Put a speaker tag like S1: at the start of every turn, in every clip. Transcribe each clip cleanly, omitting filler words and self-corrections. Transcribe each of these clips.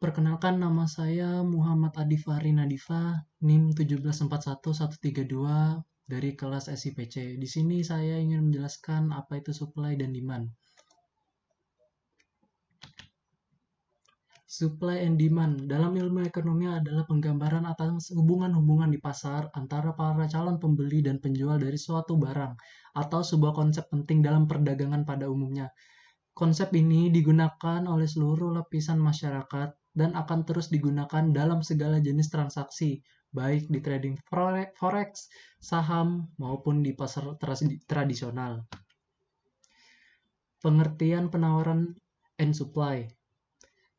S1: Perkenalkan, nama saya Muhammad Adifari Nadifa, NIM 1741132 dari kelas SIPC. Di sini saya ingin menjelaskan apa itu supply dan demand. Supply and demand dalam ilmu ekonomi adalah penggambaran atas hubungan-hubungan di pasar antara para calon pembeli dan penjual dari suatu barang atau sebuah konsep penting dalam perdagangan pada umumnya. Konsep ini digunakan oleh seluruh lapisan masyarakat dan akan terus digunakan dalam segala jenis transaksi, baik di trading forex, saham, maupun di pasar tradisional. Pengertian penawaran and supply.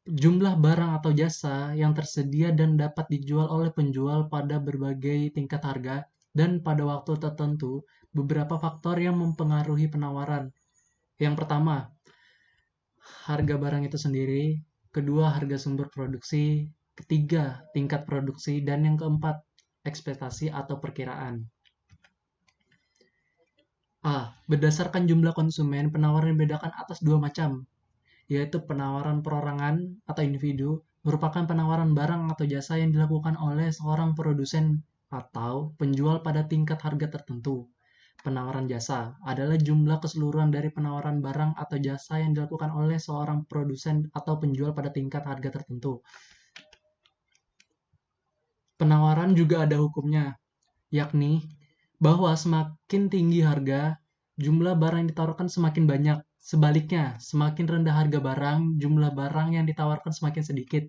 S1: Jumlah barang atau jasa yang tersedia dan dapat dijual oleh penjual pada berbagai tingkat harga dan pada waktu tertentu. Beberapa faktor yang mempengaruhi penawaran. Yang pertama, harga barang itu sendiri. Kedua, harga sumber produksi. Ketiga, tingkat produksi. Dan yang keempat, ekspektasi atau perkiraan. Berdasarkan jumlah konsumen, penawaran dibedakan atas dua macam, yaitu penawaran perorangan atau individu, merupakan penawaran barang atau jasa yang dilakukan oleh seorang produsen atau penjual pada tingkat harga tertentu. Penawaran jasa adalah jumlah keseluruhan dari penawaran barang atau jasa yang dilakukan oleh seorang produsen atau penjual pada tingkat harga tertentu. Penawaran juga ada hukumnya, yakni bahwa semakin tinggi harga, jumlah barang yang ditawarkan semakin banyak. Sebaliknya, semakin rendah harga barang, jumlah barang yang ditawarkan semakin sedikit.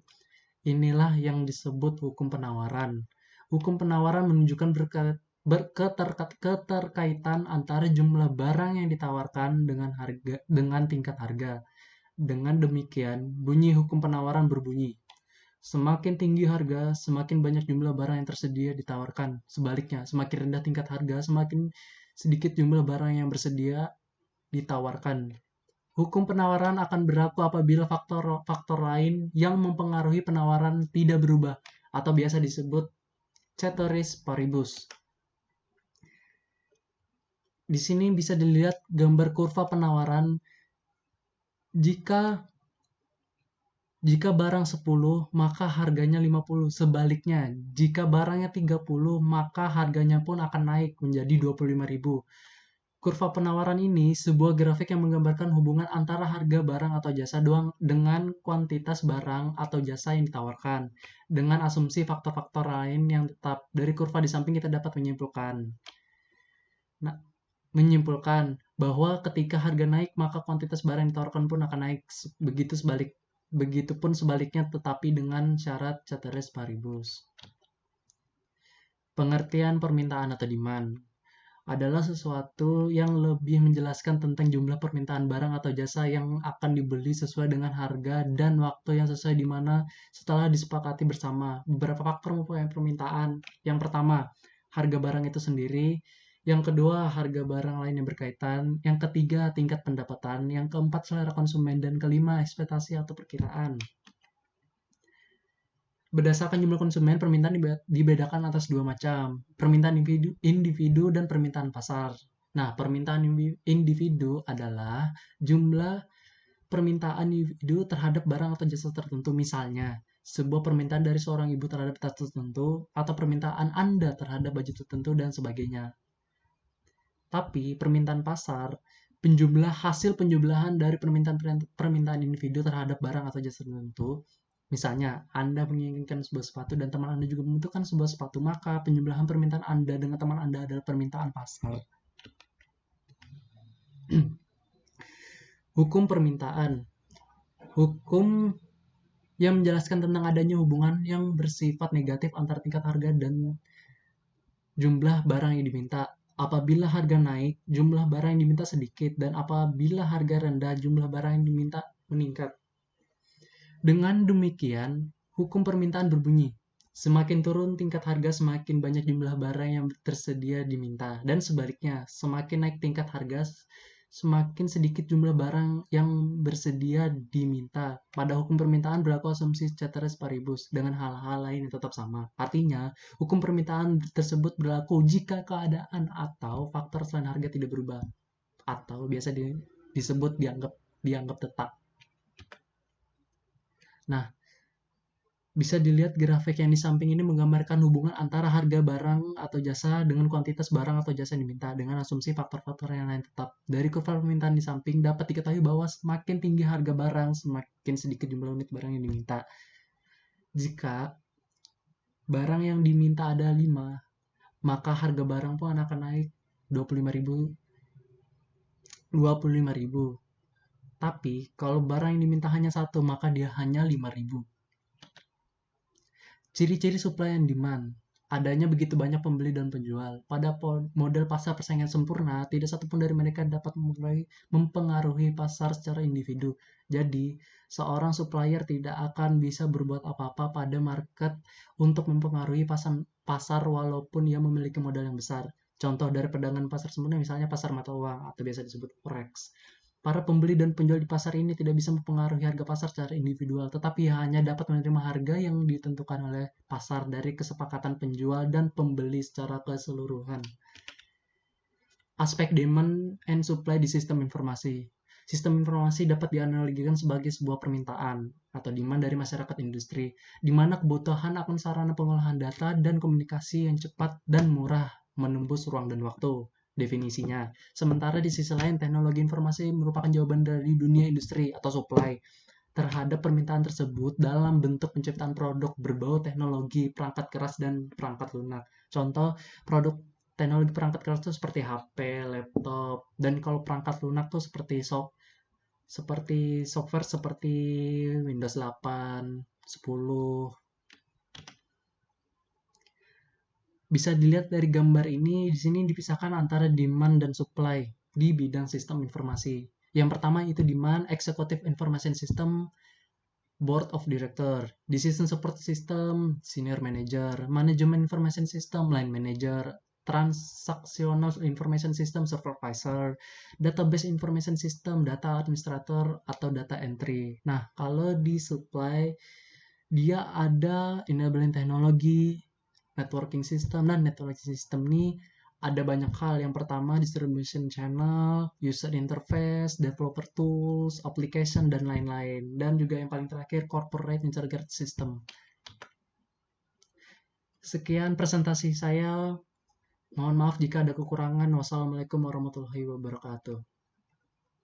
S1: Inilah yang disebut hukum penawaran. Hukum penawaran menunjukkan keterkaitan antara jumlah barang yang ditawarkan dengan tingkat harga. Dengan demikian, bunyi hukum penawaran berbunyi: semakin tinggi harga, semakin banyak jumlah barang yang tersedia ditawarkan. Sebaliknya, semakin rendah tingkat harga, semakin sedikit jumlah barang yang bersedia ditawarkan. Hukum penawaran akan berlaku apabila faktor lain yang mempengaruhi penawaran tidak berubah atau biasa disebut ceteris paribus. Di sini bisa dilihat gambar kurva penawaran. Jika barang 10, maka harganya 50. Sebaliknya, jika barangnya 30, maka harganya pun akan naik menjadi 25.000. Kurva penawaran ini sebuah grafik yang menggambarkan hubungan antara harga barang atau jasa dengan kuantitas barang atau jasa yang ditawarkan, dengan asumsi faktor-faktor lain yang tetap. Dari kurva di samping kita dapat menyimpulkan bahwa ketika harga naik, maka kuantitas barang yang ditawarkan pun akan naik. Begitupun sebaliknya, tetapi dengan syarat ceteris paribus. Pengertian permintaan atau demand adalah sesuatu yang lebih menjelaskan tentang jumlah permintaan barang atau jasa yang akan dibeli sesuai dengan harga dan waktu yang sesuai, di mana setelah disepakati bersama. Beberapa faktor mempengaruhi permintaan. Yang pertama, harga barang itu sendiri. Yang kedua, harga barang lain yang berkaitan. Yang ketiga, tingkat pendapatan. Yang keempat, selera konsumen. Dan kelima, ekspektasi atau perkiraan. Berdasarkan jumlah konsumen, permintaan dibedakan atas dua macam, permintaan individu dan permintaan pasar. Nah, permintaan individu adalah jumlah permintaan individu terhadap barang atau jasa tertentu. Misalnya, sebuah permintaan dari seorang ibu terhadap tas tertentu, atau permintaan Anda terhadap baju tertentu, dan sebagainya. Tapi, permintaan pasar, hasil penjumlahan dari permintaan individu terhadap barang atau jasa tertentu. Misalnya, Anda menginginkan sebuah sepatu dan teman Anda juga membutuhkan sebuah sepatu, maka penjumlahan permintaan Anda dengan teman Anda adalah permintaan pasar. Hukum permintaan. Hukum yang menjelaskan tentang adanya hubungan yang bersifat negatif antara tingkat harga dan jumlah barang yang diminta. Apabila harga naik, jumlah barang yang diminta sedikit, dan apabila harga rendah, jumlah barang yang diminta meningkat. Dengan demikian, hukum permintaan berbunyi: semakin turun tingkat harga, semakin banyak jumlah barang yang tersedia diminta. Dan sebaliknya, semakin naik tingkat harga, semakin sedikit jumlah barang yang bersedia diminta. Pada hukum permintaan berlaku asumsi ceteris paribus dengan hal-hal lain yang tetap sama. Artinya, hukum permintaan tersebut berlaku jika keadaan atau faktor selain harga tidak berubah, atau biasa disebut dianggap tetap. Nah, Bisa dilihat grafik yang di samping ini menggambarkan hubungan antara harga barang atau jasa dengan kuantitas barang atau jasa yang diminta dengan asumsi faktor-faktor yang lain tetap. Dari kurva permintaan di samping dapat diketahui bahwa semakin tinggi harga barang, semakin sedikit jumlah unit barang yang diminta. Jika barang yang diminta ada 5, maka harga barang pun akan naik 25.000, 25.000. Tapi kalau barang yang diminta hanya 1, maka dia hanya 5.000. Ciri-ciri supply and demand. Adanya begitu banyak pembeli dan penjual. Pada model pasar persaingan sempurna, tidak satupun dari mereka dapat mempengaruhi pasar secara individu. Jadi, seorang supplier tidak akan bisa berbuat apa-apa pada market untuk mempengaruhi pasar walaupun ia memiliki modal yang besar. Contoh dari perdagangan pasar sempurna misalnya pasar mata uang atau biasa disebut forex. Para pembeli dan penjual di pasar ini tidak bisa mempengaruhi harga pasar secara individual, tetapi hanya dapat menerima harga yang ditentukan oleh pasar dari kesepakatan penjual dan pembeli secara keseluruhan. Aspek demand and supply di sistem informasi. Sistem informasi dapat dianalogikan sebagai sebuah permintaan atau demand dari masyarakat industri, di mana kebutuhan akan sarana pengolahan data dan komunikasi yang cepat dan murah menembus ruang dan waktu. Definisinya. Sementara di sisi lain, teknologi informasi merupakan jawaban dari dunia industri atau supply terhadap permintaan tersebut dalam bentuk penciptaan produk berbau teknologi, perangkat keras, dan perangkat lunak. Contoh, produk teknologi perangkat keras itu seperti HP, laptop, dan kalau perangkat lunak tuh seperti software seperti Windows 8, 10. Bisa dilihat dari gambar ini, di sini dipisahkan antara demand dan supply di bidang sistem informasi. Yang pertama itu demand, Executive Information System, Board of Director, Decision Support System, Senior Manager, Management Information System, Line Manager, Transactional Information System, Supervisor, Database Information System, Data Administrator, atau Data Entry. Nah, kalau di supply, dia ada enabling teknologi, networking system, dan networking system ini ada banyak hal. Yang pertama, distribution channel, user interface, developer tools, application, dan lain-lain. Dan juga yang paling terakhir, corporate integrated system. Sekian presentasi saya. Mohon maaf jika ada kekurangan. Wassalamualaikum warahmatullahi wabarakatuh.